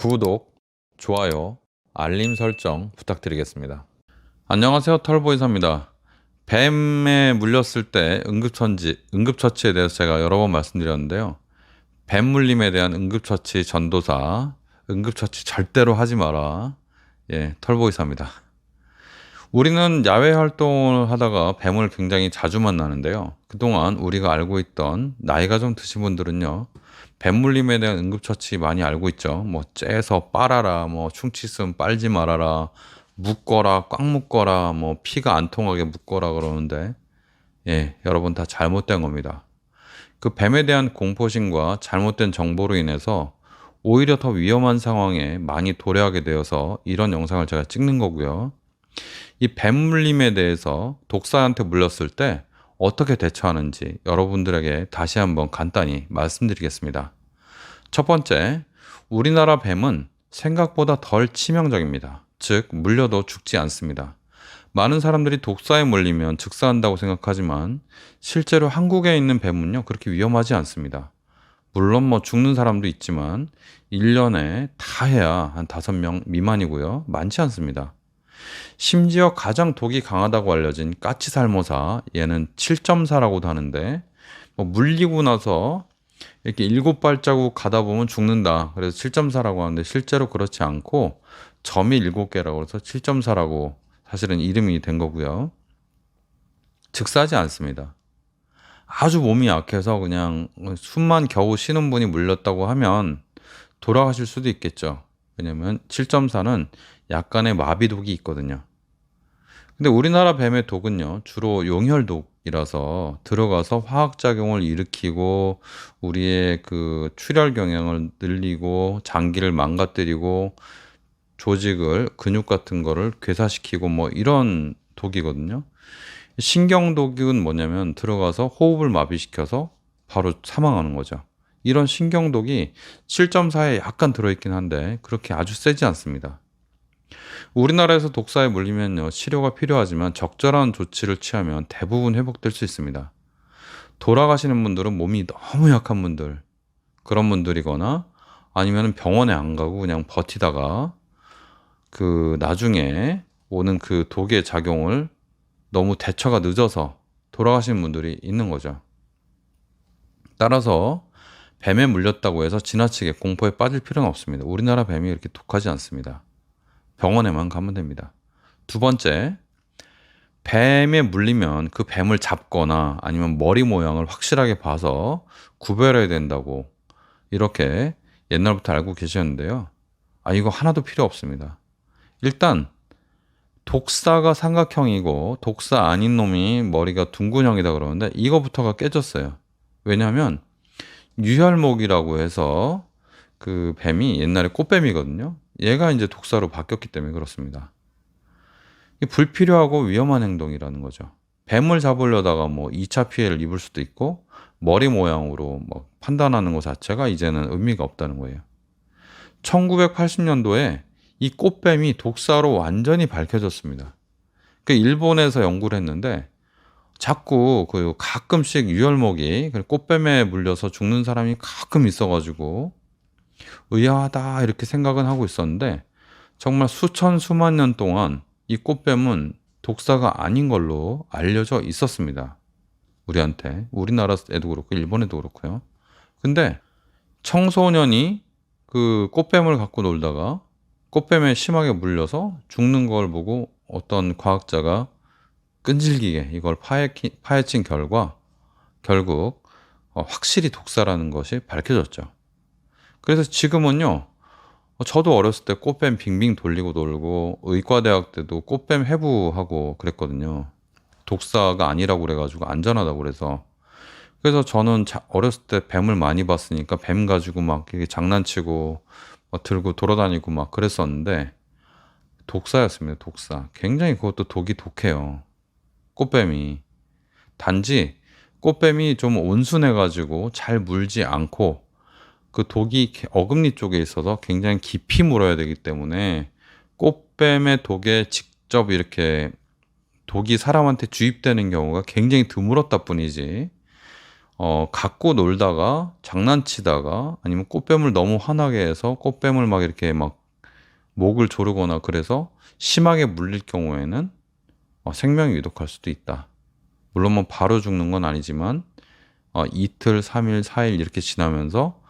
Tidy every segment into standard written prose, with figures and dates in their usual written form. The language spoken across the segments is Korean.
구독, 좋아요, 알림 설정 부탁드리겠습니다. 안녕하세요, 털보이사입니다. 뱀에 물렸을 때 응급처치에 대해서 제가 여러 번 말씀드렸는데요. 뱀 물림에 대한 응급처치 전도사, 응급처치 절대로 하지 마라. 털보이사입니다. 우리는 야외 활동을 하다가 뱀을 굉장히 자주 만나는데요. 그동안 우리가 알고 있던 나이가 좀 드신 분들은요, 뱀 물림에 대한 응급처치 많이 알고 있죠. 뭐 째서 빨아라, 뭐 충치슴 빨지 말아라, 묶어라, 꽉 묶어라, 뭐 피가 안 통하게 묶어라 그러는데, 여러분 다 잘못된 겁니다. 그 뱀에 대한 공포심과 잘못된 정보로 인해서 오히려 더 위험한 상황에 많이 도래하게 되어서 이런 영상을 제가 찍는 거고요. 이 뱀 물림에 대해서 독사한테 물렸을 때 어떻게 대처하는지 여러분들에게 다시 한번 간단히 말씀드리겠습니다. 첫 번째, 우리나라 뱀은 생각보다 덜 치명적입니다. 즉, 물려도 죽지 않습니다. 많은 사람들이 독사에 물리면 즉사한다고 생각하지만 실제로 한국에 있는 뱀은요, 그렇게 위험하지 않습니다. 물론 뭐 죽는 사람도 있지만 1년에 다 해야 한 5명 미만이고요. 많지 않습니다. 심지어 가장 독이 강하다고 알려진 까치살모사, 얘는 7.4라고도 하는데, 뭐 물리고 나서 이렇게 7발자국 가다 보면 죽는다. 그래서 7.4라고 하는데 실제로 그렇지 않고 점이 7개라고 해서 7.4라고 사실은 이름이 된 거고요. 즉사하지 않습니다. 아주 몸이 약해서 그냥 숨만 겨우 쉬는 분이 물렸다고 하면 돌아가실 수도 있겠죠. 왜냐면 7.4는 약간의 마비독이 있거든요. 근데 우리나라 뱀의 독은요, 주로 용혈독이라서 들어가서 화학작용을 일으키고 우리의 그 출혈 경향을 늘리고 장기를 망가뜨리고 조직을, 근육 같은 거를 괴사시키고 뭐 이런 독이거든요. 신경독은 뭐냐면 들어가서 호흡을 마비시켜서 바로 사망하는 거죠. 이런 신경독이 7.4에 약간 들어있긴 한데 그렇게 아주 세지 않습니다. 우리나라에서 독사에 물리면요, 치료가 필요하지만 적절한 조치를 취하면 대부분 회복될 수 있습니다. 돌아가시는 분들은 몸이 너무 약한 분들, 그런 분들이거나 아니면 병원에 안 가고 그냥 버티다가 그 나중에 오는 그 독의 작용을 너무 대처가 늦어서 돌아가시는 분들이 있는 거죠. 따라서 뱀에 물렸다고 해서 지나치게 공포에 빠질 필요는 없습니다. 우리나라 뱀이 그렇게 독하지 않습니다. 병원에만 가면 됩니다. 두 번째, 뱀에 물리면 그 뱀을 잡거나 아니면 머리 모양을 확실하게 봐서 구별해야 된다고 이렇게 옛날부터 알고 계셨는데요. 이거 하나도 필요 없습니다. 일단 독사가 삼각형이고 독사 아닌 놈이 머리가 둥근형이다 그러는데 이거부터가 깨졌어요. 왜냐하면 유혈목이라고 해서 그 뱀이 옛날에 꽃뱀이거든요. 얘가 이제 독사로 바뀌었기 때문에 그렇습니다. 이게 불필요하고 위험한 행동이라는 거죠. 뱀을 잡으려다가 뭐 2차 피해를 입을 수도 있고 머리 모양으로 뭐 판단하는 것 자체가 이제는 의미가 없다는 거예요. 1980년도에 이 꽃뱀이 독사로 완전히 밝혀졌습니다. 그 일본에서 연구를 했는데 자꾸 그 가끔씩 유혈목이 꽃뱀에 물려서 죽는 사람이 가끔 있어가지고 의아하다 이렇게 생각은 하고 있었는데 정말 수천 수만 년 동안 이 꽃뱀은 독사가 아닌 걸로 알려져 있었습니다. 우리한테, 우리나라에도 그렇고 일본에도 그렇고요. 근데 청소년이 그 꽃뱀을 갖고 놀다가 꽃뱀에 심하게 물려서 죽는 걸 보고 어떤 과학자가 끈질기게 이걸 파헤친 결과 결국 확실히 독사라는 것이 밝혀졌죠. 그래서 지금은요, 저도 어렸을 때 꽃뱀 빙빙 돌리고 놀고 의과대학 때도 꽃뱀 해부하고 그랬거든요. 독사가 아니라고 그래가지고 안전하다고 그래서 저는 어렸을 때 뱀을 많이 봤으니까 뱀 가지고 막 이렇게 장난치고 막 들고 돌아다니고 막 그랬었는데 독사였습니다. 독사. 굉장히 그것도 독이 독해요. 꽃뱀이. 단지 꽃뱀이 좀 온순해가지고 잘 물지 않고 그 독이 어금니 쪽에 있어서 굉장히 깊이 물어야 되기 때문에 꽃뱀의 독에 직접 이렇게 독이 사람한테 주입되는 경우가 굉장히 드물었다 뿐이지 갖고 놀다가 장난치다가 아니면 꽃뱀을 너무 화나게 해서 꽃뱀을 막 이렇게 막 목을 조르거나 그래서 심하게 물릴 경우에는 생명이 위독할 수도 있다. 물론 뭐 바로 죽는 건 아니지만 이틀, 3일, 4일 이렇게 지나면서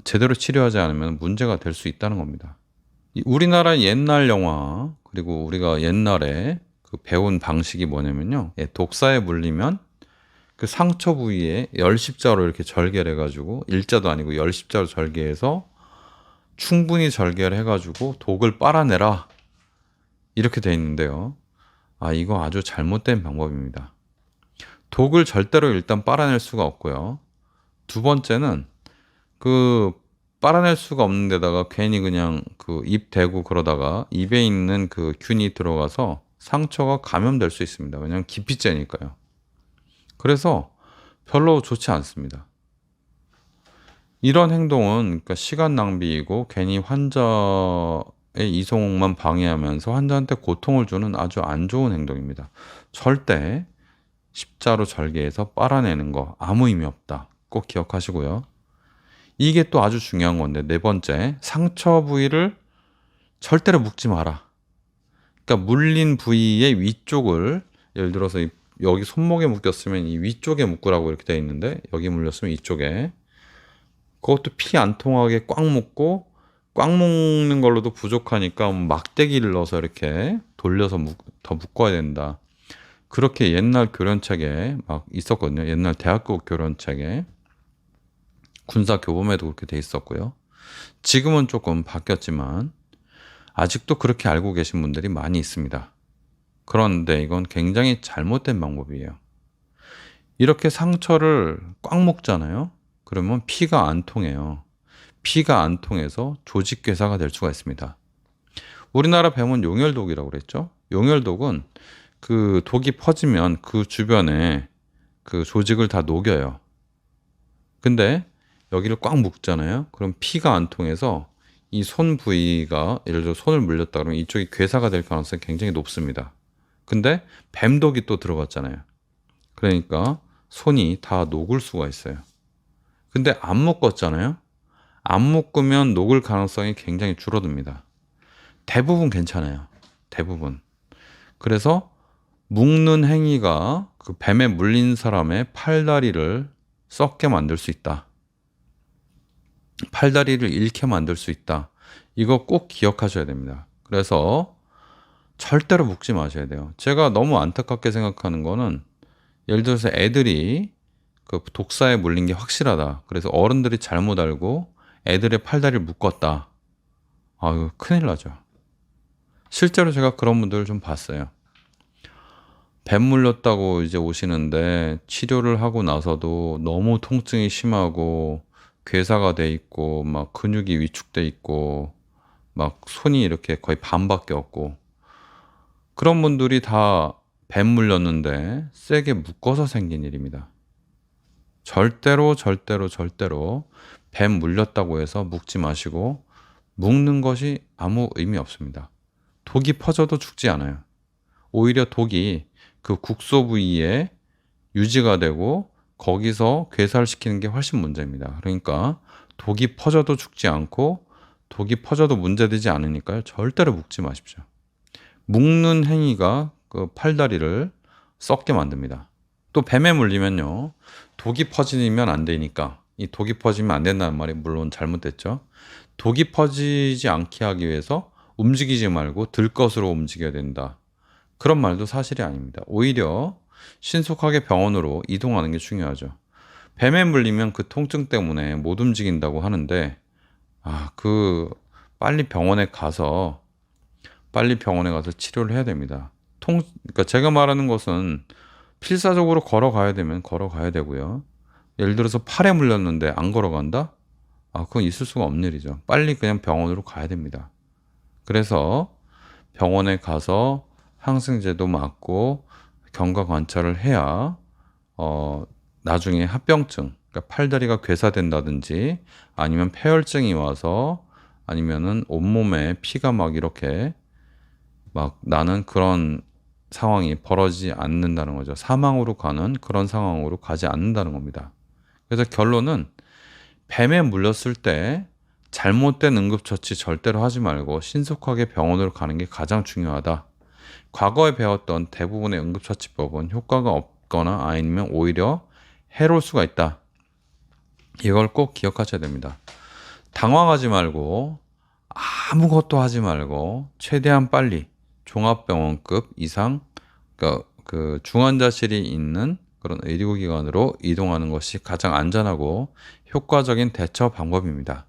제대로 치료하지 않으면 문제가 될 수 있다는 겁니다. 우리나라 옛날 영화 그리고 우리가 옛날에 그 배운 방식이 뭐냐면요. 독사에 물리면 그 상처 부위에 열십자로 이렇게 절개를 해가지고 일자도 아니고 열십자로 절개해서 충분히 절개를 해가지고 독을 빨아내라 이렇게 돼 있는데요. 이거 아주 잘못된 방법입니다. 독을 절대로 일단 빨아낼 수가 없고요. 두 번째는 그 빨아낼 수가 없는 데다가 괜히 그냥 그 입 대고 그러다가 입에 있는 그 균이 들어가서 상처가 감염될 수 있습니다. 왜냐하면 기피제니까요. 그래서 별로 좋지 않습니다. 이런 행동은 그러니까 시간 낭비이고 괜히 환자의 이송만 방해하면서 환자한테 고통을 주는 아주 안 좋은 행동입니다. 절대 십자로 절개해서 빨아내는 거 아무 의미 없다. 꼭 기억하시고요. 이게 또 아주 중요한 건데 네 번째, 상처 부위를 절대로 묶지 마라. 그러니까 물린 부위의 위쪽을 예를 들어서 여기 손목에 묶였으면 이 위쪽에 묶으라고 이렇게 되어 있는데 여기 물렸으면 이쪽에 그것도 피 안 통하게 꽉 묶고 꽉 묶는 걸로도 부족하니까 막대기를 넣어서 이렇게 돌려서 더 묶어야 된다. 그렇게 옛날 교련책에 막 있었거든요. 옛날 대학교 교련책에 군사 교범에도 그렇게 돼 있었고요. 지금은 조금 바뀌었지만 아직도 그렇게 알고 계신 분들이 많이 있습니다. 그런데 이건 굉장히 잘못된 방법이에요. 이렇게 상처를 꽉 묶잖아요. 그러면 피가 안 통해요. 피가 안 통해서 조직괴사가 될 수가 있습니다. 우리나라 뱀은 용혈독이라고 그랬죠. 용혈독은 그 독이 퍼지면 그 주변에 그 조직을 다 녹여요. 근데 여기를 꽉 묶잖아요. 그럼 피가 안 통해서 이 손 부위가 예를 들어 손을 물렸다 그러면 이쪽이 괴사가 될 가능성이 굉장히 높습니다. 근데 뱀독이 또 들어갔잖아요. 그러니까 손이 다 녹을 수가 있어요. 근데 안 묶었잖아요. 안 묶으면 녹을 가능성이 굉장히 줄어듭니다. 대부분 괜찮아요. 대부분. 그래서 묶는 행위가 그 뱀에 물린 사람의 팔다리를 썩게 만들 수 있다. 팔다리를 잃게 만들 수 있다. 이거 꼭 기억하셔야 됩니다. 그래서 절대로 묶지 마셔야 돼요. 제가 너무 안타깝게 생각하는 거는 예를 들어서 애들이 그 독사에 물린 게 확실하다. 그래서 어른들이 잘못 알고 애들의 팔다리를 묶었다. 이거 큰일 나죠. 실제로 제가 그런 분들을 좀 봤어요. 뱀 물렸다고 이제 오시는데 치료를 하고 나서도 너무 통증이 심하고 괴사가 돼 있고 막 근육이 위축돼 있고 막 손이 이렇게 거의 반밖에 없고 그런 분들이 다 뱀 물렸는데 세게 묶어서 생긴 일입니다. 절대로 뱀 물렸다고 해서 묶지 마시고 묶는 것이 아무 의미 없습니다. 독이 퍼져도 죽지 않아요. 오히려 독이 그 국소 부위에 유지가 되고 거기서 괴사를 시키는 게 훨씬 문제입니다. 그러니까 독이 퍼져도 죽지 않고 독이 퍼져도 문제되지 않으니까요. 절대로 묶지 마십시오. 묶는 행위가 그 팔다리를 썩게 만듭니다. 또 뱀에 물리면요. 독이 퍼지면 안 되니까 이 독이 퍼지면 안 된다는 말이 물론 잘못됐죠. 독이 퍼지지 않게 하기 위해서 움직이지 말고 들것으로 움직여야 된다. 그런 말도 사실이 아닙니다. 오히려 신속하게 병원으로 이동하는 게 중요하죠. 뱀에 물리면 그 통증 때문에 못 움직인다고 하는데 빨리 병원에 가서 치료를 해야 됩니다. 그러니까 제가 말하는 것은 필사적으로 걸어가야 되면 걸어가야 되고요. 예를 들어서 팔에 물렸는데 안 걸어간다? 그건 있을 수가 없는 일이죠. 빨리 그냥 병원으로 가야 됩니다. 그래서 병원에 가서 항생제도 맞고 경과 관찰을 해야 나중에 합병증, 그러니까 팔다리가 괴사된다든지 아니면 폐혈증이 와서 아니면은 온몸에 피가 막 이렇게 막 나는 그런 상황이 벌어지지 않는다는 거죠. 사망으로 가는 그런 상황으로 가지 않는다는 겁니다. 그래서 결론은 뱀에 물렸을 때 잘못된 응급처치 절대로 하지 말고 신속하게 병원으로 가는 게 가장 중요하다. 과거에 배웠던 대부분의 응급처치법은 효과가 없거나 아니면 오히려 해로울 수가 있다. 이걸 꼭 기억하셔야 됩니다. 당황하지 말고 아무것도 하지 말고 최대한 빨리 종합병원급 이상 그 중환자실이 있는 그런 의료기관으로 이동하는 것이 가장 안전하고 효과적인 대처 방법입니다.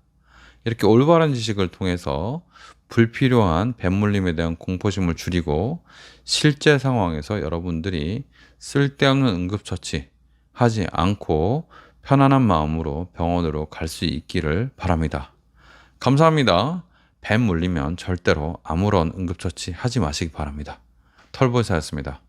이렇게 올바른 지식을 통해서 불필요한 뱃물림에 대한 공포심을 줄이고 실제 상황에서 여러분들이 쓸데없는 응급처치 하지 않고 편안한 마음으로 병원으로 갈 수 있기를 바랍니다. 감사합니다. 뱀 물리면 절대로 아무런 응급처치 하지 마시기 바랍니다. 털보의사였습니다.